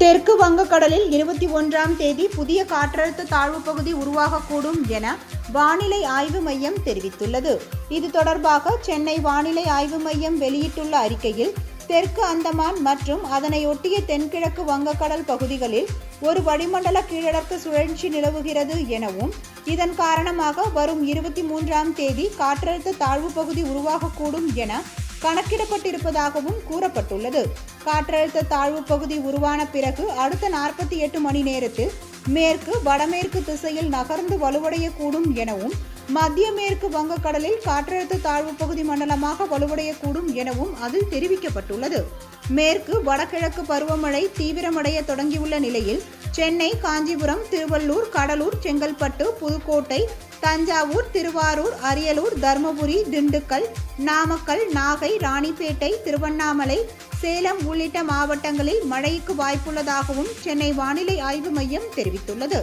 தெற்கு வங்கக்கடலில் 21ஆம் தேதி புதிய காற்றழுத்த தாழ்வு பகுதி உருவாகக்கூடும் என வானிலை ஆய்வு மையம் தெரிவித்துள்ளது. இது தொடர்பாக சென்னை வானிலை ஆய்வு மையம் வெளியிட்டுள்ள அறிக்கையில், தெற்கு அந்தமான் மற்றும் அதனையொட்டிய தென்கிழக்கு வங்கக்கடல் பகுதிகளில் ஒரு வளிமண்டல கீழடுக்கு சுழற்சி நிலவுகிறது எனவும், இதன் காரணமாக வரும் 23ஆம் தேதி காற்றழுத்த தாழ்வு பகுதி உருவாகக்கூடும் என கணக்கிடப்பட்டிருப்பதாகவும் கூறப்பட்டுள்ளது. காற்றழுத்த தாழ்வு பகுதி உருவான பிறகு அடுத்த 48 மணி நேரத்தில் மேற்கு வடமேற்கு திசையில் நகர்ந்து வலுவடையக்கூடும் எனவும், மத்திய மேற்கு வங்கக்கடலில் காற்றழுத்த தாழ்வு பகுதி மண்டலமாக வலுவடையக்கூடும் எனவும் அதில் தெரிவிக்கப்பட்டுள்ளது. மேற்கு வடகிழக்கு பருவமழை தீவிரமடைய தொடங்கியுள்ள நிலையில் சென்னை, காஞ்சிபுரம், திருவள்ளூர், கடலூர், செங்கல்பட்டு, புதுக்கோட்டை, தஞ்சாவூர், திருவாரூர், அரியலூர், தர்மபுரி, திண்டுக்கல், நாமக்கல், நாகை, ராணிப்பேட்டை, திருவண்ணாமலை, சேலம் உள்ளிட்ட மாவட்டங்களில் மழைக்கு வாய்ப்புள்ளதாகவும் சென்னை வானிலை ஆய்வு மையம் தெரிவித்துள்ளது.